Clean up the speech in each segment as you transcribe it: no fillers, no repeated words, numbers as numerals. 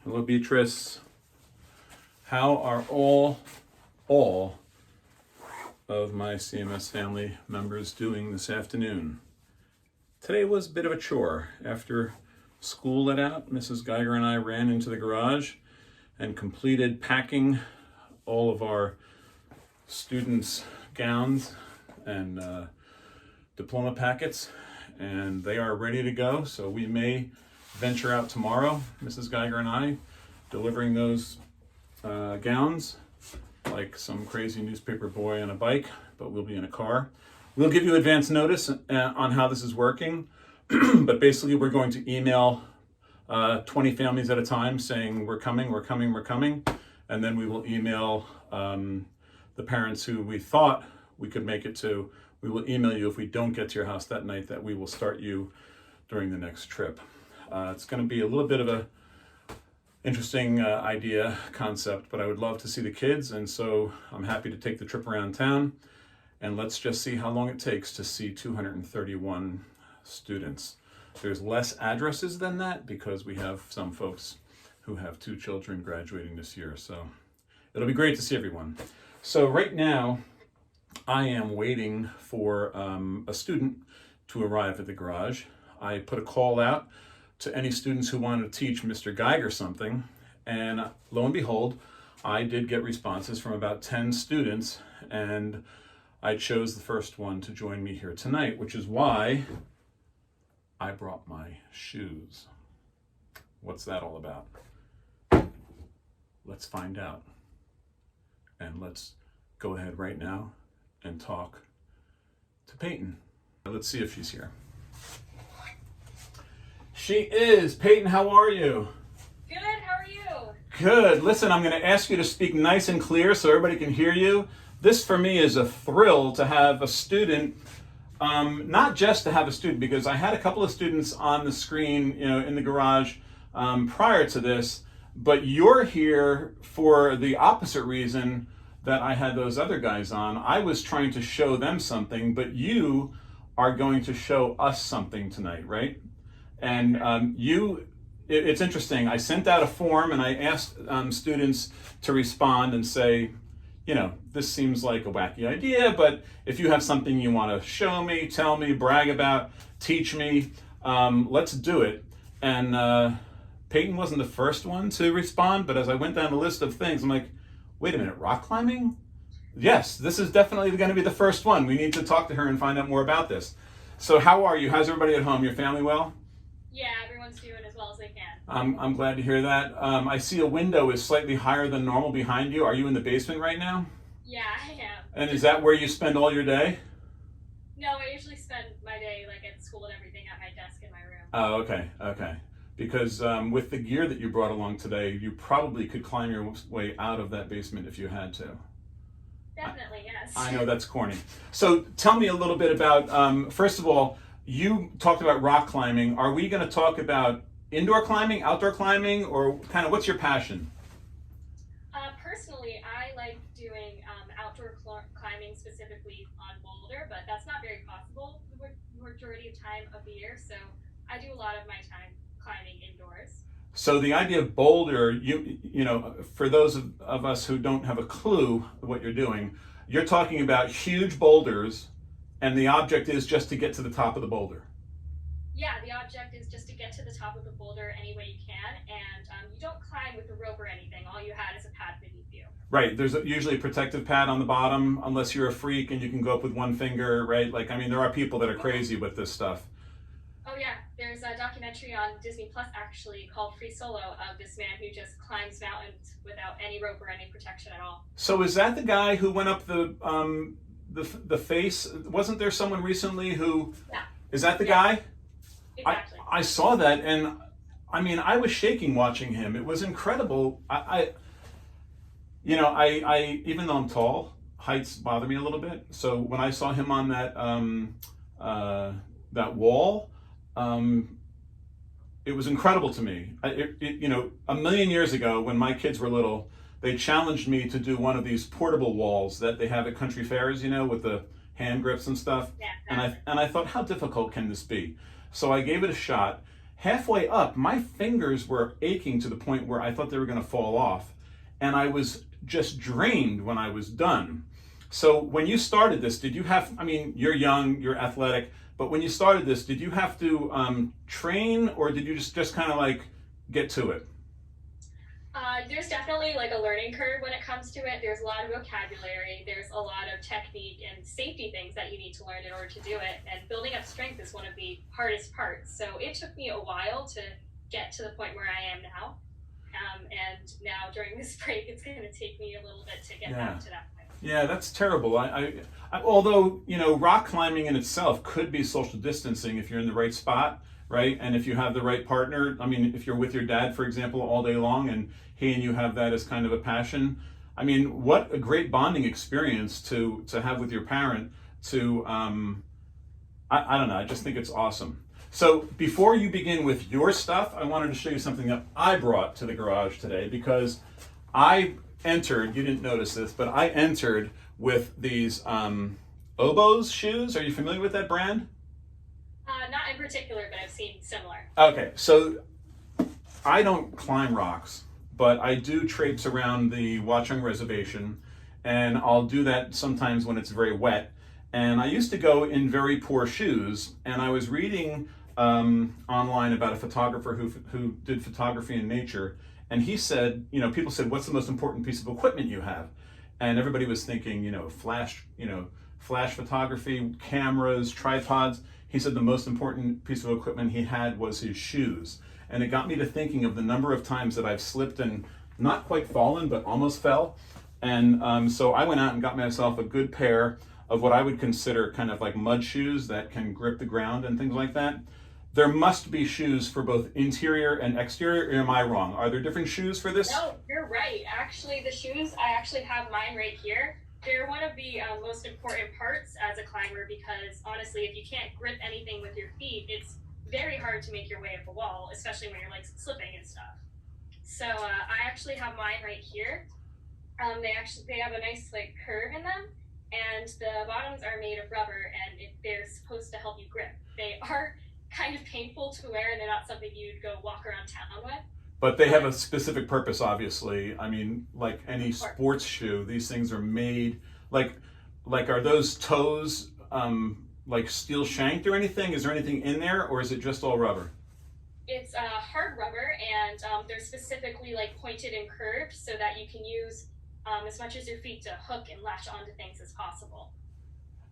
Hello, Beatrice. How are all of my CMS family members doing this afternoon? Today was a bit of a chore. After school let out, Mrs. Geiger and I ran into the garage and completed packing all of our students' gowns and diploma packets, and they are ready to go. So we may venture out tomorrow, Mrs. Geiger and I, delivering those gowns like some crazy newspaper boy on a bike, but we'll be in a car. We'll give you advance notice on how this is working, but basically we're going to email 20 families at a time saying we're coming, and then we will email the parents who we thought we could make it to. We will email you if we don't get to your house that night, that we will start you during the next trip. It's going to be a little bit of a interesting concept, but I would love to see the kids, and so I'm happy to take the trip around town, and let's just see how long it takes to see 231 students. There's less addresses than that because we have some folks who have 2 children graduating this year, so it'll be great to see everyone. So right now I am waiting for a student to arrive at the garage. I put a call out to any students who wanted to teach Mr. Geiger something, and lo and behold, I did get responses from about 10 students, and I chose the first one to join me here tonight, which is why I brought my shoes. What's that all about? Let's find out. And let's go ahead right now and talk to Payton. Let's see if she's here. She is. Payton, how are you? Good, how are you? Good. Listen, I'm going to ask you to speak nice and clear so everybody can hear you. This for me is a thrill to have a student, not just to have a student, because I had a couple of students on the screen, in the garage prior to this, but you're here for the opposite reason that I had those other guys on. I was trying to show them something, but you are going to show us something tonight, right? And it's interesting. I sent out a form and I asked students to respond and say, this seems like a wacky idea, but if you have something you want to show me, tell me, brag about, teach me, let's do it. And Payton wasn't the first one to respond, but as I went down the list of things, I'm like, wait a minute, rock climbing? Yes, this is definitely going to be the first one. We need to talk to her and find out more about this. So how are you? How's everybody at home? Your family well? Yeah, everyone's doing as well as they can. I'm glad to hear that. I see a window is slightly higher than normal behind you. Are you in the basement right now? Yeah, I am. And is that where you spend all your day? No, I usually spend my day at school and everything at my desk in my room. Oh, okay. Because with the gear that you brought along today, you probably could climb your way out of that basement if you had to. Definitely, yes. I know that's corny. So tell me a little bit about, first of all, you talked about rock climbing. Are we going to talk about indoor climbing, outdoor climbing, or kind of what's your passion? Personally, I like doing outdoor climbing, specifically on boulder, but that's not very possible the majority of time of the year, so I do a lot of my time climbing indoors. So the idea of boulder, for those of us who don't have a clue what you're doing, you're talking about huge boulders, and the object is just to get to the top of the boulder. Yeah, the object is just to get to the top of the boulder any way you can, and you don't climb with a rope or anything. All you had is a pad beneath you. Right, there's usually a protective pad on the bottom, unless you're a freak and you can go up with one finger, right? There are people that are crazy with this stuff. Oh yeah, there's a documentary on Disney Plus actually called Free Solo of this man who just climbs mountains without any rope or any protection at all. So is that the guy who went up the face? Wasn't there someone recently who? Yeah. Is that the guy? Exactly. I saw that, and I was shaking watching him. It was incredible. I even though I'm tall, heights bother me a little bit. So when I saw him on that wall, it was incredible to me. A million years ago, when my kids were little, they challenged me to do one of these portable walls that they have at country fairs, with the hand grips and stuff. Yeah, and I thought, how difficult can this be? So I gave it a shot, halfway up, my fingers were aching to the point where I thought they were going to fall off. And I was just drained when I was done. So when you started this, did you have, I mean, you're young, you're athletic, but when you started this, did you have to train, or did you just kind of like get to it? There's definitely like a learning curve when it comes to it. There's a lot of vocabulary, there's a lot of technique and safety things that you need to learn in order to do it. And building up strength is one of the hardest parts. So it took me a while to get to the point where I am now. And now during this break, it's going to take me a little bit to get back to that point. Yeah, that's terrible. Although, you know, rock climbing in itself could be social distancing if you're in the right spot, right? And if you have the right partner. I mean, if you're with your dad, for example, all day long, and he and you have that as kind of a passion. I mean, what a great bonding experience to have with your parent. I don't know. I just think it's awesome. So before you begin with your stuff, I wanted to show you something that I brought to the garage today, because I entered, you didn't notice this, but I entered with these Oboz shoes. Are you familiar with that brand? Not in particular, but I've seen similar. Okay, so I don't climb rocks, but I do traipse around the Watchung Reservation, and I'll do that sometimes when it's very wet. And I used to go in very poor shoes, and I was reading online about a photographer who did photography in nature, and he said, you know, people said, what's the most important piece of equipment you have? And everybody was thinking, flash photography, cameras, tripods. He said the most important piece of equipment he had was his shoes. And it got me to thinking of the number of times that I've slipped and not quite fallen, but almost fell. And so I went out and got myself a good pair of what I would consider kind of like mud shoes that can grip the ground and things like that. There must be shoes for both interior and exterior, or am I wrong? Are there different shoes for this? No, you're right. Actually, the shoes, I actually have mine right here. They're one of the most important parts as a climber, because honestly, if you can't grip anything with your feet, it's very hard to make your way up the wall, especially when you're like slipping and stuff. So I actually have mine right here. They have a nice like curve in them, and the bottoms are made of rubber, and they're supposed to help you grip. They are kind of painful to wear, and they're not something you'd go walk around town with. But they have a specific purpose, obviously. I mean, like any sports shoe, these things are made like are those toes like steel shanked or anything? Is there anything in there, or is it just all rubber? It's hard rubber, and they're specifically like pointed and curved so that you can use as much as your feet to hook and latch onto things as possible.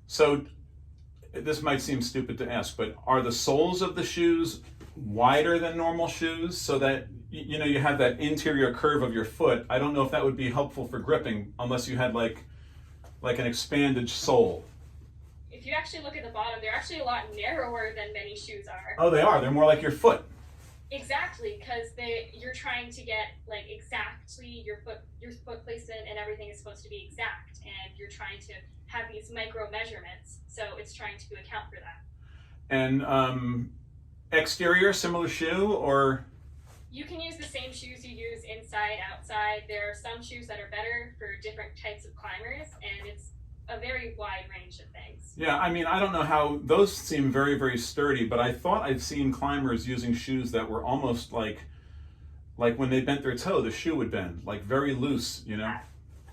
So this might seem stupid to ask, but are the soles of the shoes wider than normal shoes so that you have that interior curve of your foot? I don't know if that would be helpful for gripping unless you had like an expanded sole. If you actually look at the bottom, they're actually a lot narrower than many shoes are. Oh, they are. They're more like your foot. Exactly, because you're trying to get like exactly your foot placement, and everything is supposed to be exact, and you're trying to have these micro measurements, so it's trying to account for that. And exterior, similar shoe, or? You can use the same shoes you use inside, outside. There are some shoes that are better for different types of climbers, and it's a very wide range of things. Yeah, I mean, I don't know how, those seem very, very sturdy, but I thought I'd seen climbers using shoes that were almost like when they bent their toe, the shoe would bend, like very loose,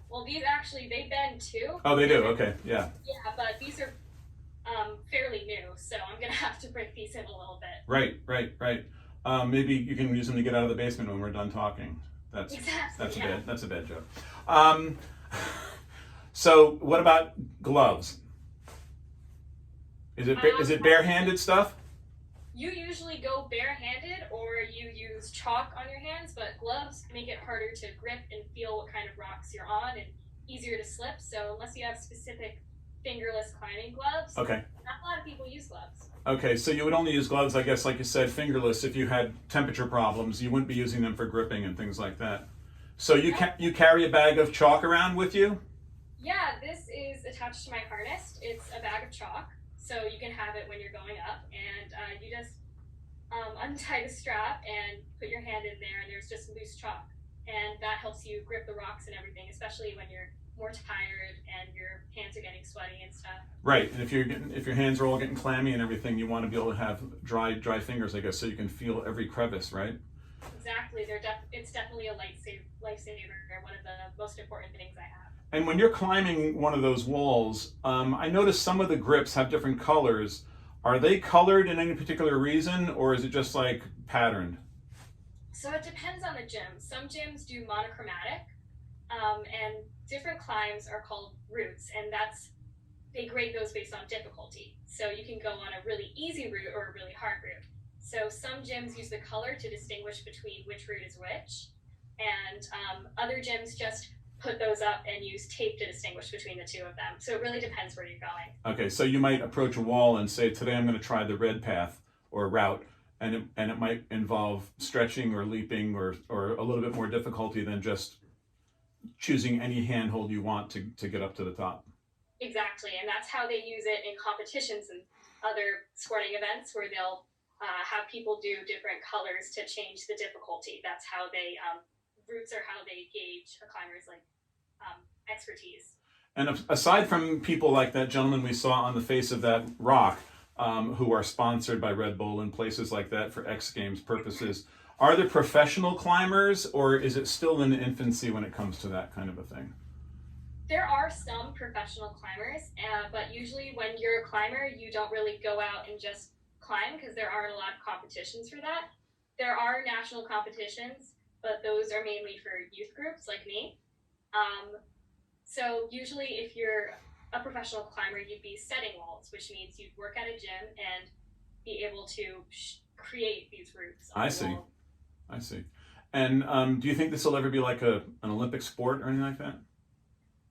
Well, these actually, they bend too. Oh, they do? Okay, yeah. Yeah, but these are fairly new, so I'm going to have to break these in a little bit. Right. Maybe you can use them to get out of the basement when we're done talking. That's a bad joke. So what about gloves? Is it barehanded stuff? You usually go barehanded, or you use chalk on your hands, but gloves make it harder to grip and feel what kind of rocks you're on, and easier to slip. So unless you have specific fingerless climbing gloves, okay, not a lot of people use gloves. Okay, so you would only use gloves, I guess, like you said, fingerless, if you had temperature problems. You wouldn't be using them for gripping and things like that. So you carry a bag of chalk around with you? Yeah, this is attached to my harness. It's a bag of chalk, so you can have it when you're going up, and you just untie the strap and put your hand in there, and there's just loose chalk. and that helps you grip the rocks and everything, especially when you're more tired and your hands are getting sweaty and stuff. Right, and if your hands are all getting clammy and everything, you want to be able to have dry fingers, I guess, so you can feel every crevice, right? Exactly. It's definitely a lifesaver. One of the most important things I have. And when you're climbing one of those walls, I noticed some of the grips have different colors. Are they colored in any particular reason, or is it just like patterned? So it depends on the gym. Some gyms do monochromatic, and different climbs are called routes, and they grade those based on difficulty. So you can go on a really easy route or a really hard route. So some gyms use the color to distinguish between which route is which, and other gyms just put those up and use tape to distinguish between the two of them. So it really depends where you're going. Okay, so you might approach a wall and say, today I'm going to try the red path or route, and it might involve stretching or leaping or a little bit more difficulty than just choosing any handhold you want to get up to the top. Exactly, and that's how they use it in competitions and other sporting events where they'll have people do different colors to change the difficulty. That's how routes are how they gauge a climber's expertise. And aside from people like that gentleman we saw on the face of that rock, who are sponsored by Red Bull and places like that for X Games purposes, are there professional climbers, or is it still in infancy when it comes to that kind of a thing? There are some professional climbers, but usually when you're a climber, you don't really go out and just climb because there aren't a lot of competitions for that. There are national competitions, but those are mainly for youth groups like me. So usually if you're a professional climber, you'd be setting walls, which means you'd work at a gym and be able to create these routes. I see. And do you think this will ever be like an Olympic sport or anything like that?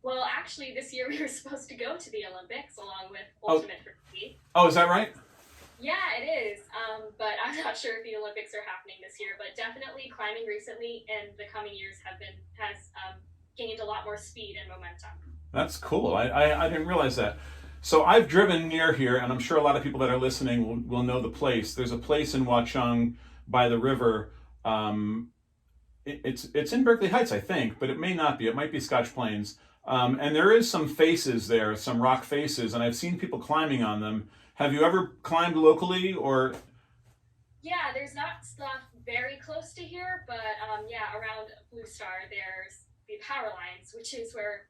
Well, actually, this year we were supposed to go to the Olympics along with Ultimate Frisbee. Oh, is that right? Yeah, it is. But I'm not sure if the Olympics are happening this year. But definitely, climbing recently in the coming years has gained a lot more speed and momentum. That's cool. I didn't realize that. So I've driven near here, and I'm sure a lot of people that are listening will know the place. There's a place in Watchung by the river. It's in Berkeley Heights, I think, but it may not be. It might be Scotch Plains. And there is some faces there, some rock faces, and I've seen people climbing on them. Have you ever climbed locally, or? Yeah, there's not stuff very close to here, but yeah, around Blue Star, there's the power lines, which is where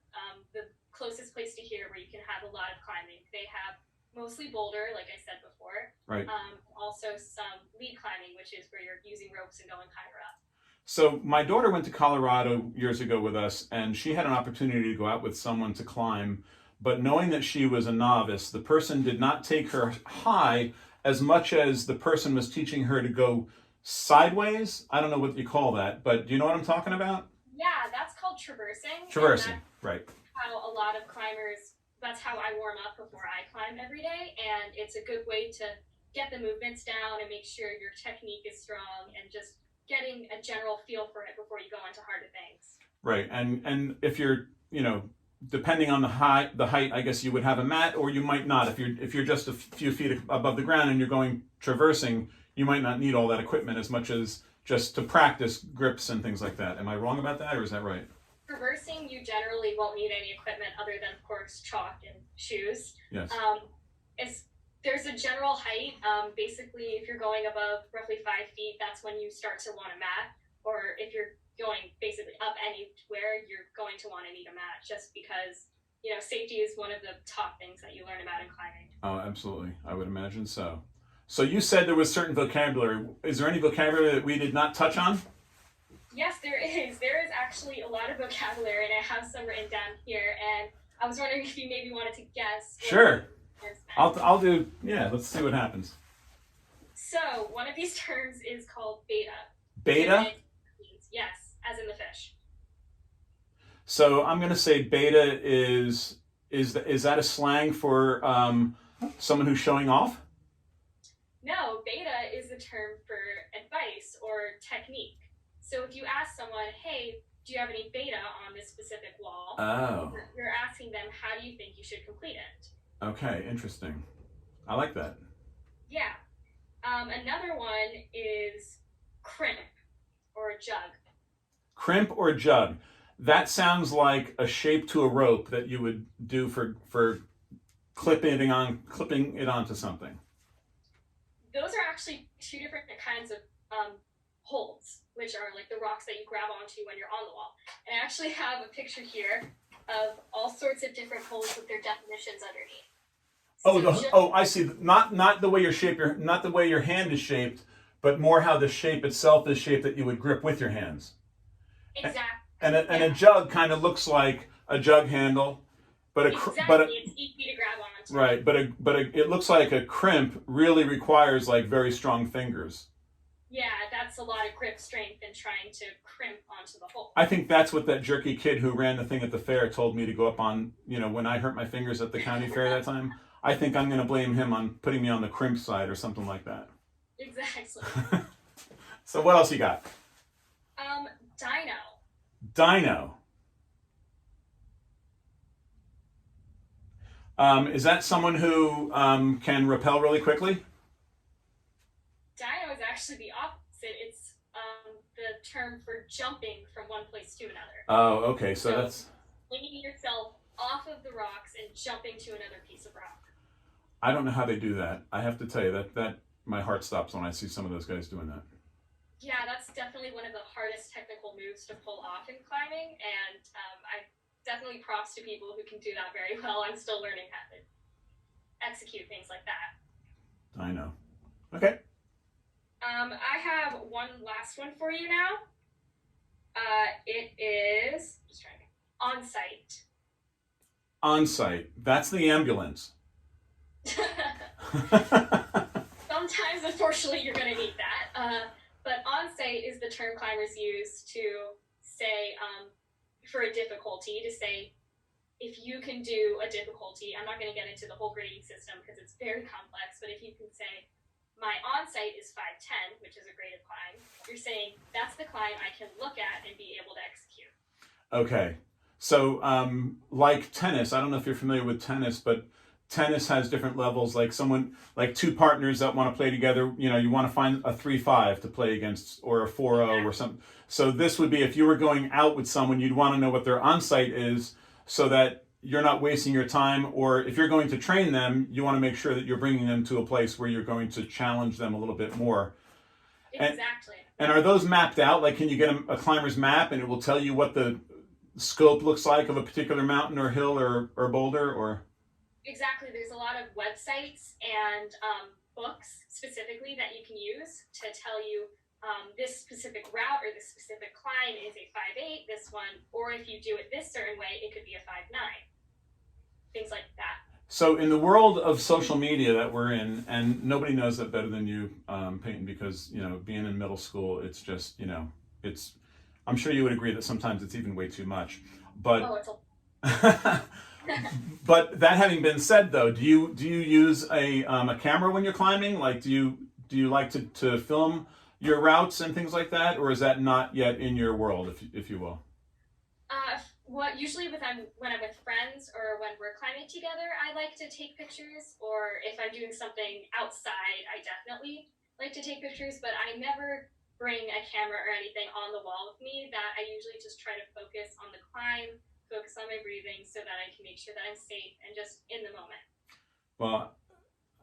the closest place to here where you can have a lot of climbing. They have mostly boulder, like I said before. Right. Also some lead climbing, which is where you're using ropes and going higher up. So my daughter went to Colorado years ago with us, and she had an opportunity to go out with someone to climb, but knowing that she was a novice, the person did not take her high as much as the person was teaching her to go sideways. I don't know what you call that, but do you know what I'm talking about? Yeah, that's called traversing. Traversing, right. How a lot of climbers, that's how I warm up before I climb every day, and it's a good way to get the movements down and make sure your technique is strong and just getting a general feel for it before you go into harder things. Right, and if you're, depending on the height, I guess you would have a mat, or you might not. If you're just a few feet above the ground and you're going traversing, you might not need all that equipment as much as just to practice grips and things like that. Am I wrong about that, or is that right? Traversing, you generally won't need any equipment other than, of course, chalk and shoes. Yes. There's a general height. Basically, if you're going above roughly 5 feet, that's when you start to want a mat. Or if you're going basically up anywhere, you're going to want to need a mat, just because safety is one of the top things that you learn about in climbing. Oh, absolutely. I would imagine so. So you said there was certain vocabulary. Is there any vocabulary that we did not touch on? Yes, there is. There is actually a lot of vocabulary, and I have some written down here. And I was wondering if you maybe wanted to guess. Sure. I'll do. Yeah. Let's see what happens. So one of these terms is called beta. Beta? Yes, as in the fish. So I'm going to say beta is that a slang for someone who's showing off? No, beta is a term for advice or technique. So if you ask someone, hey, do you have any beta on this specific wall? Oh. You're asking them, how do you think you should complete it? Okay, interesting. I like that. Yeah. Another one is crimp or jug. Crimp or jug? That sounds like a shape to a rope that you would do for clipping it onto something. Those are actually two different kinds of holds, which are like the rocks that you grab onto when you're on the wall. And I actually have a picture here of all sorts of different holds with their definitions underneath. I see. Not the way not the way your hand is shaped, but more how the shape itself is shaped that you would grip with your hands. Exactly. And a jug kind of looks like a jug handle, but it's easy to grab onto. Right, but it looks like a crimp really requires like very strong fingers. Yeah, that's a lot of grip strength and trying to crimp onto the hole. I think that's what that jerky kid who ran the thing at the fair told me to go up on. When I hurt my fingers at the county fair that time. I think I'm going to blame him on putting me on the crimp side or something like that. Exactly. So what else you got? Dino. Is that someone who can rappel really quickly? Dino is actually the opposite. It's the term for jumping from one place to another. Oh, okay. So that's flinging yourself off of the rocks and jumping to another piece of rock. I don't know how they do that. I have to tell you that my heart stops when I see some of those guys doing that. Yeah, that's definitely one of the hardest technical moves to pull off in climbing, and I definitely props to people who can do that very well. I'm still learning how to execute things like that. I know. Okay. I have one last one for you now. It is on site. On site. That's the ambulance. Sometimes, unfortunately, you're going to need that. But on-site is the term climbers use to say, for a difficulty, to say, if you can do a difficulty, I'm not going to get into the whole grading system because it's very complex, but if you can say, my on-site is 510, which is a graded climb, you're saying, that's the climb I can look at and be able to execute. Okay. So, like tennis, I don't know if you're familiar with tennis, but tennis has different levels, like two partners that want to play together, you want to find a 3-5 to play against, or a 4-0 or something. So this would be, if you were going out with someone, you'd want to know what their on-site is so that you're not wasting your time, or if you're going to train them, you want to make sure that you're bringing them to a place where you're going to challenge them a little bit more. Exactly. And are those mapped out? Like, can you get a climber's map and it will tell you what the scope looks like of a particular mountain or hill or boulder, or? Exactly. There's a lot of websites and books specifically that you can use to tell you this specific route or this specific climb is a 5-8, this one, or if you do it this certain way, it could be a 5-9. Things like that. So in the world of social media that we're in, and nobody knows that better than you, Payton, because, being in middle school, it's just, I'm sure you would agree that sometimes it's even way too much. But But that having been said, though, do you use a camera when you're climbing? Like, do you like to film your routes and things like that, or is that not yet in your world, if you will? Usually when I'm with friends or when we're climbing together, I like to take pictures. Or if I'm doing something outside, I definitely like to take pictures. But I never bring a camera or anything on the wall with me. That I usually just try to focus on the climb, focus on my breathing so that I can make sure that I'm safe and just in the moment. Well,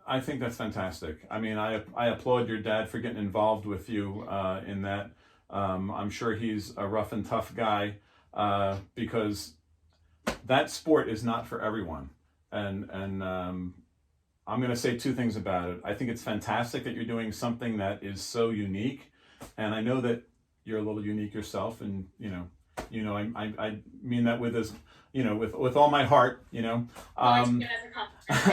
I think that's fantastic. I mean, I applaud your dad for getting involved with you in that. I'm sure he's a rough and tough guy because that sport is not for everyone. And I'm going to say two things about it. I think it's fantastic that you're doing something that is so unique. And I know that you're a little unique yourself, and I mean that with with all my heart,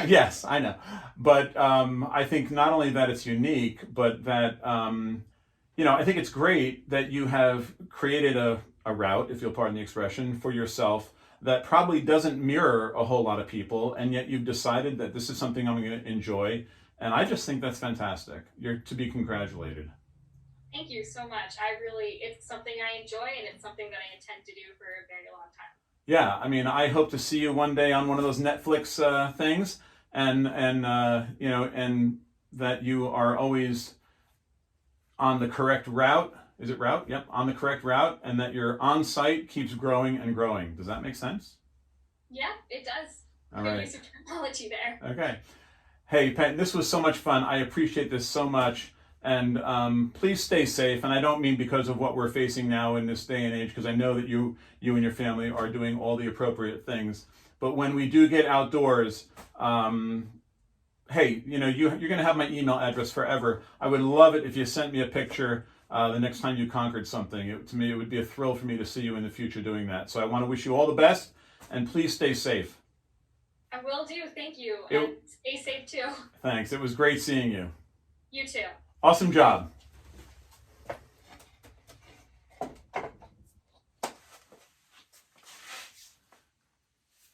Yes, I know. But I think not only that it's unique, but that I think it's great that you have created a route, if you'll pardon the expression, for yourself that probably doesn't mirror a whole lot of people, and yet you've decided that this is something I'm going to enjoy. And I just think that's fantastic. You're to be congratulated. Thank you so much. It's something I enjoy, and it's something that I intend to do for a very long time. Yeah, I mean, I hope to see you one day on one of those Netflix things, and that you are always on the correct route, is it route? Yep, on the correct route, and that your on-site keeps growing and growing. Does that make sense? Yeah, it does. All Good right. use of terminology there. Okay. Hey, Payton, this was so much fun. I appreciate this so much. And please stay safe. And I don't mean because of what we're facing now in this day and age, because I know that you and your family are doing all the appropriate things. But when we do get outdoors, hey, you know, you're going to have my email address forever. I would love it if you sent me a picture the next time you conquered something. To me, it would be a thrill for me to see you in the future doing that. So I want to wish you all the best, and please stay safe. I will do. Thank you. And stay safe too. Thanks. It was great seeing you. You too. Awesome job.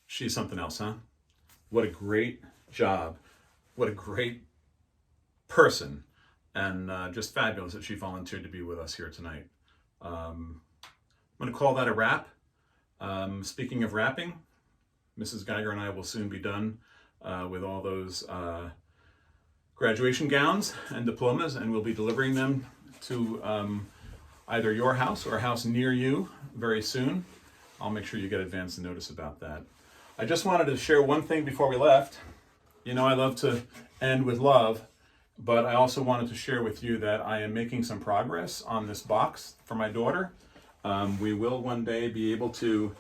She's something else, huh? What a great job. What a great person. And just fabulous that she volunteered to be with us here tonight. I'm going to call that a wrap. Speaking of wrapping, Mrs. Geiger and I will soon be done with all those graduation gowns and diplomas, and we'll be delivering them to either your house or a house near you very soon. I'll make sure you get advance notice about that. I just wanted to share one thing before we left. You know, I love to end with love, but I also wanted to share with you that I am making some progress on this box for my daughter. We will one day be able to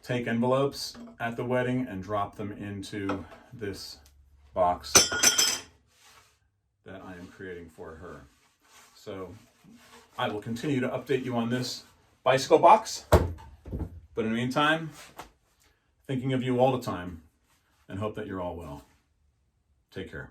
take envelopes at the wedding and drop them into this box that I am creating for her. So I will continue to update you on this bicycle box, but in the meantime, thinking of you all the time and hope that you're all well. Take care.